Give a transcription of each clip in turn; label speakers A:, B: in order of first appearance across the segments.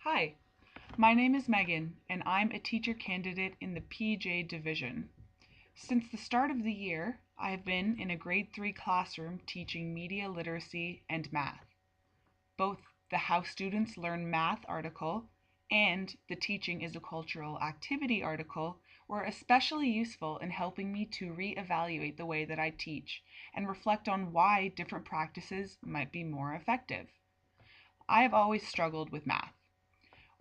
A: Hi, my name is Megan, and I'm a teacher candidate in the PJ division. Since the start of the year, I have been in a grade 3 classroom teaching media literacy and math. Both the How Students Learn Math article and the Teaching is a Cultural Activity article were especially useful in helping me to reevaluate the way that I teach and reflect on why different practices might be more effective. I have always struggled with math,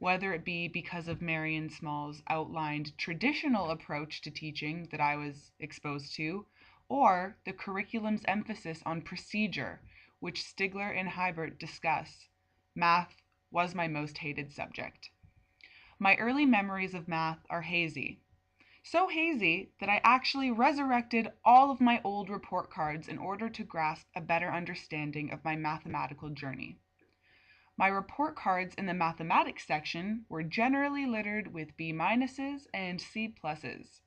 A: whether it be because of Marion Small's outlined traditional approach to teaching that I was exposed to, or the curriculum's emphasis on procedure, which Stigler and Hybert discuss. Math was my most hated subject. My early memories of math are hazy. So hazy that I actually resurrected all of my old report cards in order to grasp a better understanding of my mathematical journey. My report cards in the mathematics section were generally littered with B minuses and C pluses.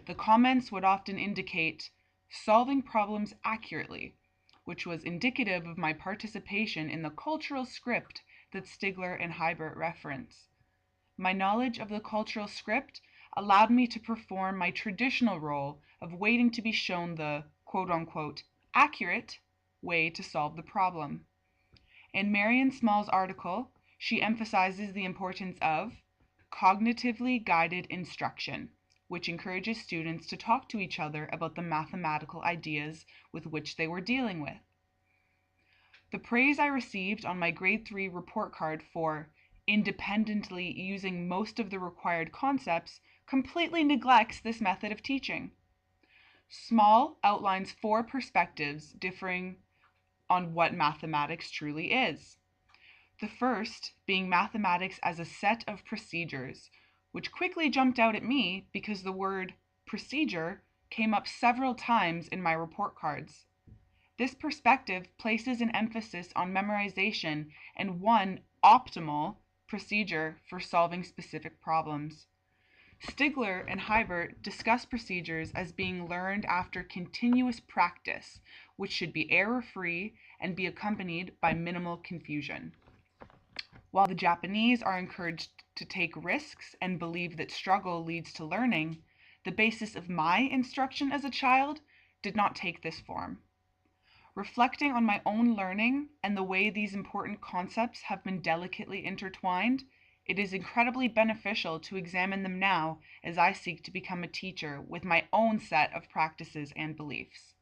A: The comments would often indicate solving problems accurately, which was indicative of my participation in the cultural script that Stigler and Hybert reference. My knowledge of the cultural script allowed me to perform my traditional role of waiting to be shown the quote-unquote accurate way to solve the problem. In Marion Small's article, she emphasizes the importance of cognitively guided instruction, which encourages students to talk to each other about the mathematical ideas with which they were dealing with. The praise I received on my grade 3 report card for independently using most of the required concepts completely neglects this method of teaching. Small outlines 4 perspectives differing on what mathematics truly is. The first being mathematics as a set of procedures, which quickly jumped out at me because the word procedure came up several times in my report cards. This perspective places an emphasis on memorization and one optimal procedure for solving specific problems. Stigler and Hybert discuss procedures as being learned after continuous practice, which should be error-free and be accompanied by minimal confusion. While the Japanese are encouraged to take risks and believe that struggle leads to learning, the basis of my instruction as a child did not take this form. Reflecting on my own learning and the way these important concepts have been delicately intertwined, it is incredibly beneficial to examine them now as I seek to become a teacher with my own set of practices and beliefs.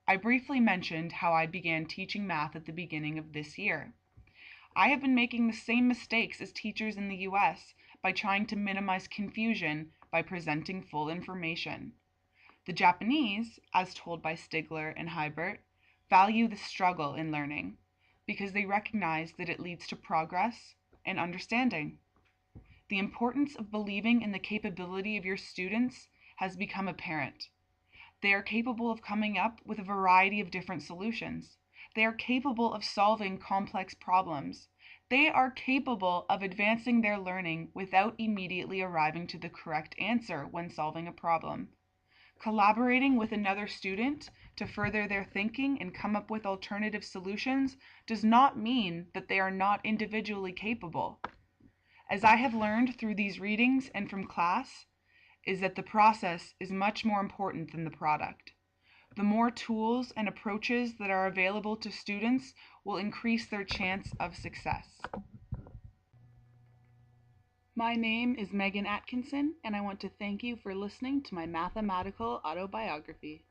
A: I briefly mentioned how I began teaching math at the beginning of this year. I have been making the same mistakes as teachers in the US by trying to minimize confusion by presenting full information. The Japanese, as told by Stigler and Hybert, value the struggle in learning because they recognize that it leads to progress and understanding. The importance of believing in the capability of your students has become apparent. They are capable of coming up with a variety of different solutions. They are capable of solving complex problems. They are capable of advancing their learning without immediately arriving to the correct answer when solving a problem. Collaborating with another student to further their thinking and come up with alternative solutions does not mean that they are not individually capable. As I have learned through these readings and from class, is that the process is much more important than the product. The more tools and approaches that are available to students will increase their chance of success. My name is Megan Atkinson, and I want to thank you for listening to my mathematical autobiography.